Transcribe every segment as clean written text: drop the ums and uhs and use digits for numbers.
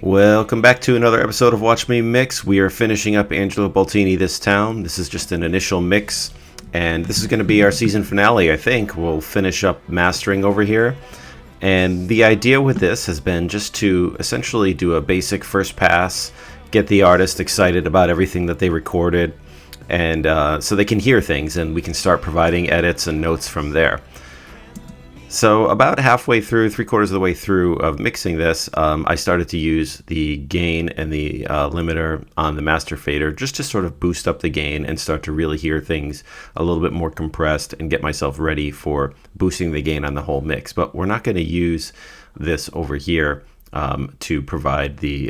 Welcome back to another episode of Watch Me Mix. We are finishing up Angelo Boltini, This Town. This is just an initial mix, and this is going to be our season finale, I think. We'll finish up mastering over here. And the idea with this has been just to essentially do a basic first pass, get the artist excited about everything that they recorded, and so they can hear things, and we can start providing edits and notes from there. So about halfway through, 3/4 of the way through of mixing this, I started to use the gain and the limiter on the master fader just to sort of boost up the gain and start to really hear things a little bit more compressed and get myself ready for boosting the gain on the whole mix. But we're not going to use this over here to provide the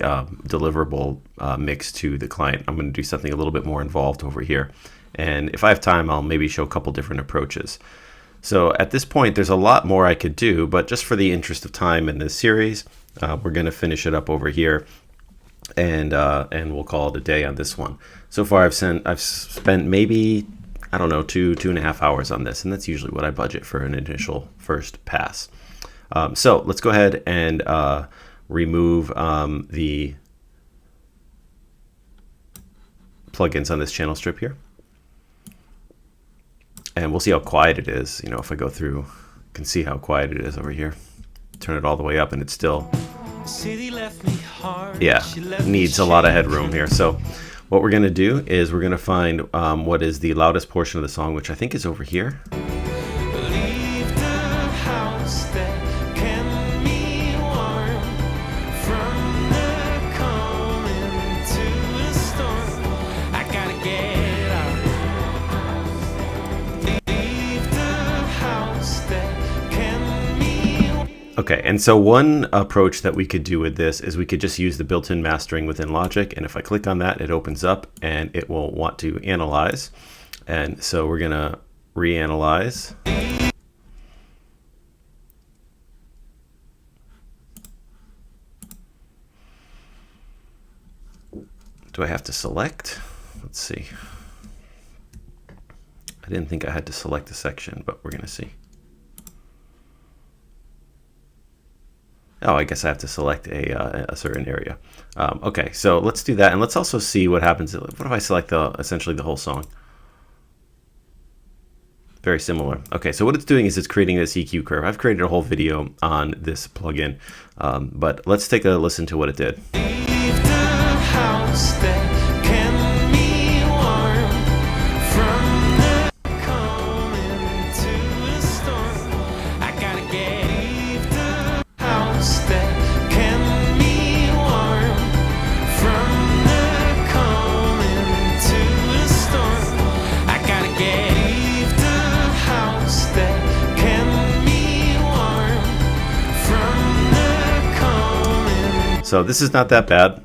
deliverable mix to the client. I'm going to do something a little bit more involved over here. And if I have time, I'll maybe show a couple different approaches. So at this point, there's a lot more I could do, but just for the interest of time in this series, we're going to finish it up over here, and we'll call it a day on this one. So far, I've spent maybe, I don't know, 2.5 hours on this, and that's usually what I budget for an initial first pass. So let's go ahead and remove the plugins on this channel strip here. And we'll see how quiet it is. You know, if I go through, you can see how quiet it is over here. Turn it all the way up and it's still, yeah, needs a lot of headroom here. So what we're gonna do is we're gonna find what is the loudest portion of the song, which I think is over here. Okay, and so one approach that we could do with this is we could just use the built-in mastering within Logic, and if I click on that, it opens up and it will want to analyze. And so we're gonna reanalyze. Do I have to select? Let's see. I didn't think I had to select a section, but we're gonna see. Oh, I guess I have to select a certain area. Okay, so let's do that, and let's also see what happens. What if I select essentially the whole song? Very similar. Okay, so what it's doing is it's creating this EQ curve. I've created a whole video on this plugin, but let's take a listen to what it did. So this is not that bad.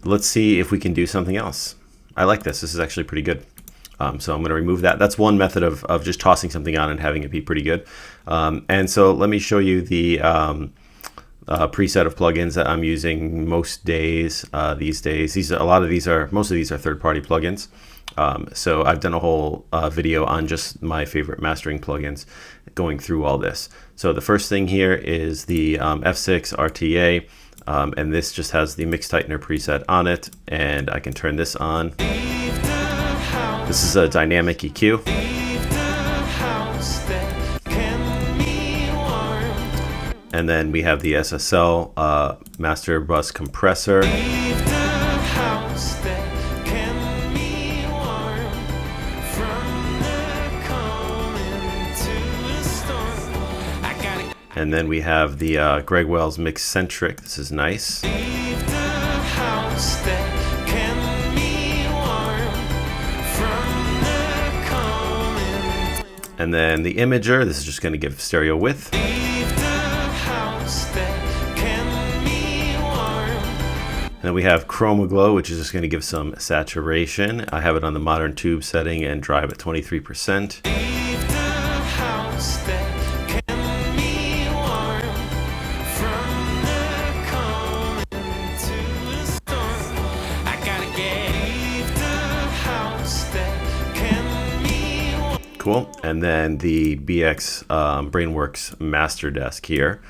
Let's see if we can do something else. I like this. This is actually pretty good. So I'm going to remove that. That's one method of just tossing something on and having it be pretty good. And so let me show you the preset of plugins that I'm using most days these days. Most of these are third-party plugins. So I've done a whole video on just my favorite mastering plugins, going through all this. So the first thing here is the F6 RTA. And this just has the mix tightener preset on it, and I can turn this on. This is a dynamic EQ. And then we have the SSL master bus compressor. And then we have the Greg Wells Mix Centric. This is nice. And then the Imager. This is just going to give stereo width. And then we have Chroma Glow, which is just going to give some saturation. I have it on the modern tube setting and drive at 23%. Cool. And then the BX Brainworks Master Desk here.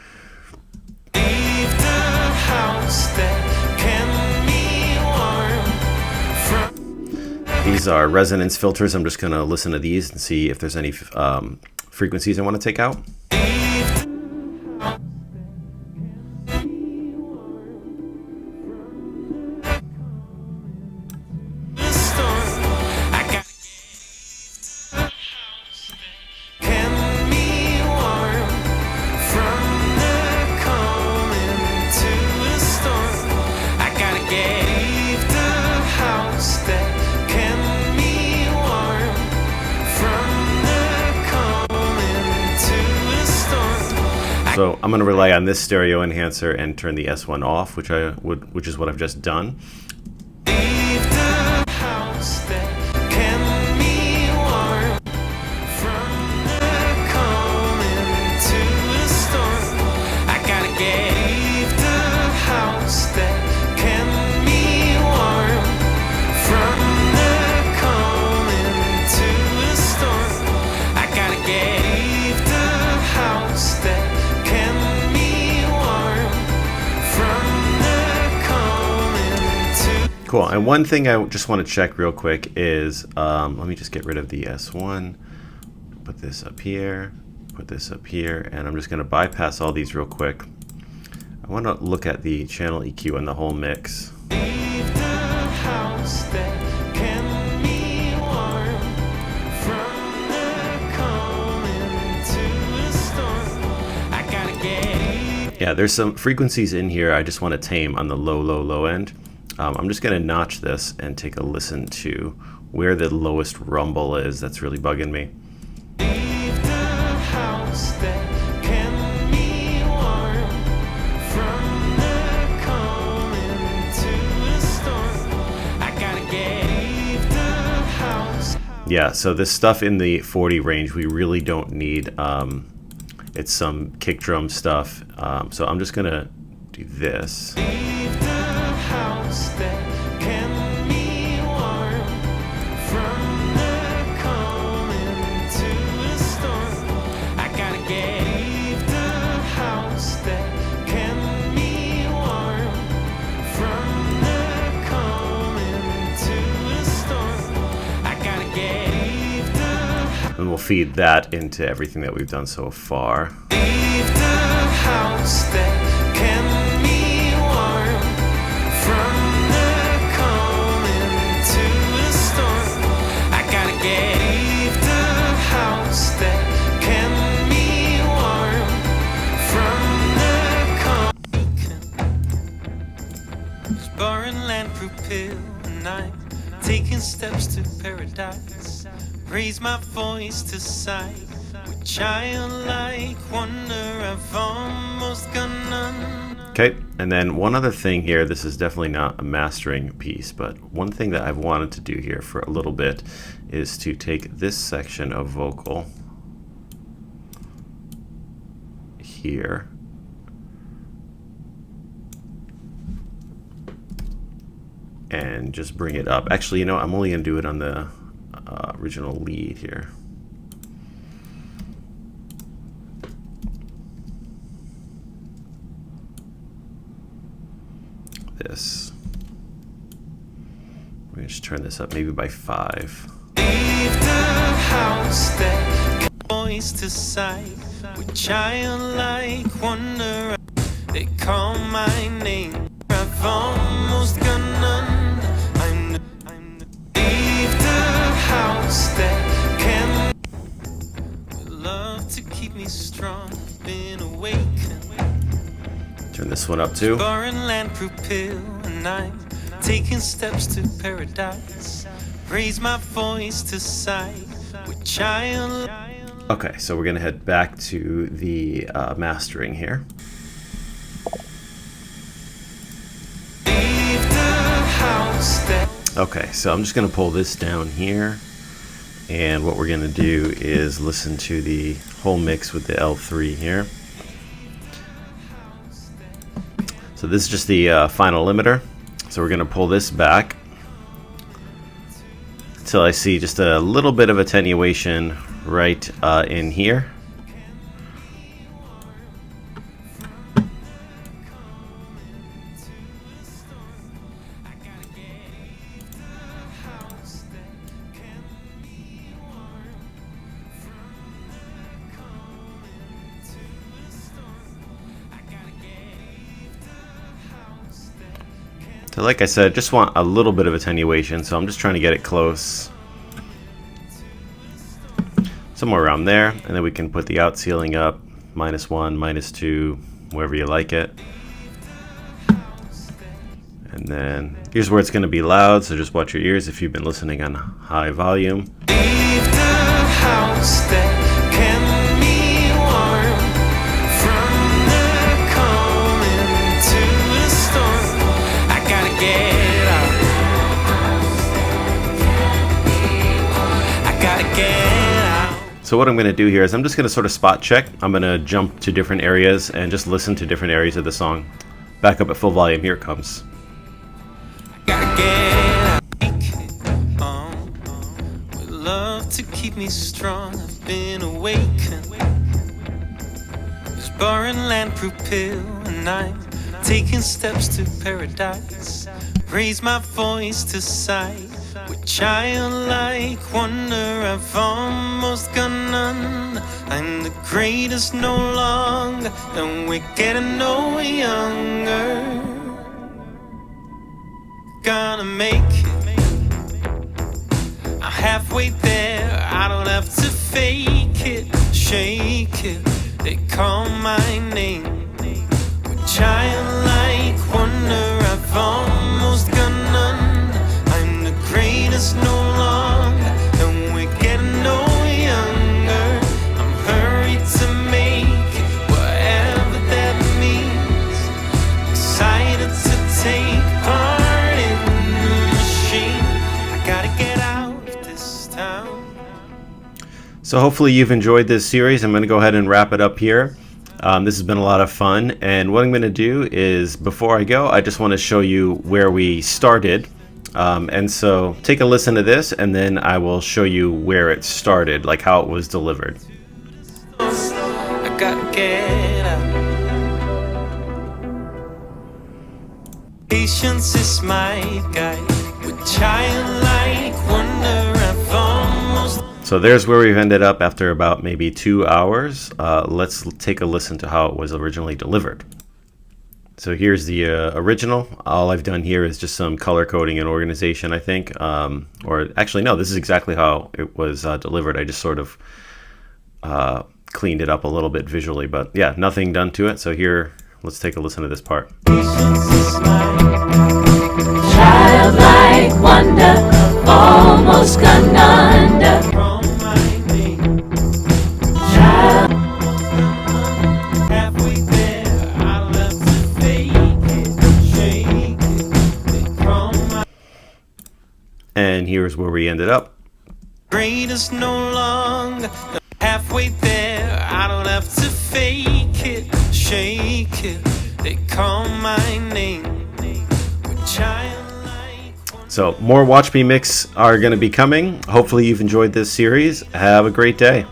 These are resonance filters. I'm just going to listen to these and see if there's any frequencies I want to take out. So I'm going to rely on this stereo enhancer and turn the S1 off, which is what I've just done. Cool. And one thing I just want to check real quick is, let me just get rid of the S1, put this up here, put this up here, and I'm just going to bypass all these real quick. I want to look at the channel EQ and the whole mix. Yeah, there's some frequencies in here I just want to tame on the low end. I'm just going to notch this and take a listen to where the lowest rumble is that's really bugging me. Yeah, so this stuff in the 40 range we really don't need. It's some kick drum stuff. So I'm just going to do this. And we'll feed that into everything that we've done so far. Taking steps to paradise, raise my voice to sight. With childlike wonder, I've almost got none. Okay, and then one other thing here, this is definitely not a mastering piece, but one thing that I've wanted to do here for a little bit is to take this section of vocal here and just bring it up. Actually, you know, I'm only going to do it on the original lead here. This. We're going to just turn this up maybe by 5. Voice to sight, with childlike wonder, they call my name. I've almost got none. I'm the house that can love to keep me strong. Been awakened. Turn this one up too. Foreign land pupil, and I'm taking steps to paradise. Raise my voice to sight with child. Okay, so we're gonna head back to the mastering here. Okay, so I'm just going to pull this down here, and what we're going to do is listen to the whole mix with the L3 here. So this is just the final limiter, so we're going to pull this back until I see just a little bit of attenuation right in here. So like I said, just want a little bit of attenuation, so I'm just trying to get it close. Somewhere around there, and then we can put the out ceiling up, -1, -2, wherever you like it. And then here's where it's going to be loud, so just watch your ears if you've been listening on high volume. Leave the house that can be warm from the calm into the storm. I gotta get out. I gotta get out. So what I'm going to do here is I'm just going to sort of spot check. I'm going to jump to different areas and just listen to different areas of the song. Back up at full volume. Here it comes. Gotta get out. With love to keep me strong, I've been awakened. This barren land pill, and I'm taking steps to paradise. Raise my voice to sight with childlike wonder. I've almost got none. I'm the greatest no longer, and we're getting no younger. Gonna make it. I'm halfway there. I don't have to fake it, shake it. They call my name with childlike wonder. I've almost got none. I'm the greatest no longer, and we're getting no younger. I'm hurried to make it, whatever that means. Excited to take part. So hopefully you've enjoyed this series. I'm going to go ahead and wrap it up here. This has been a lot of fun, and what I'm going to do is, before I go, I just want to show you where we started. And so take a listen to this, and then I will show you where it started, like how it was delivered. I gotta get out. Patience is my guide with childlike wonder. I've almost. So there's where we've ended up after about maybe 2 hours. Let's take a listen to how it was originally delivered. So here's the original. All I've done here is just some color coding and organization, I think. Or actually, no, this is exactly how it was delivered. I just sort of cleaned it up a little bit visually, but yeah, nothing done to it. So here, let's take a listen to this part. Childlike wonder, almost gone under. And here's where we ended up. Greatest no longer, halfway there. I don't have to fake it, shake it. They call my name. So more Watch Me Mix are going to be coming. Hopefully you've enjoyed this series. Have a great day.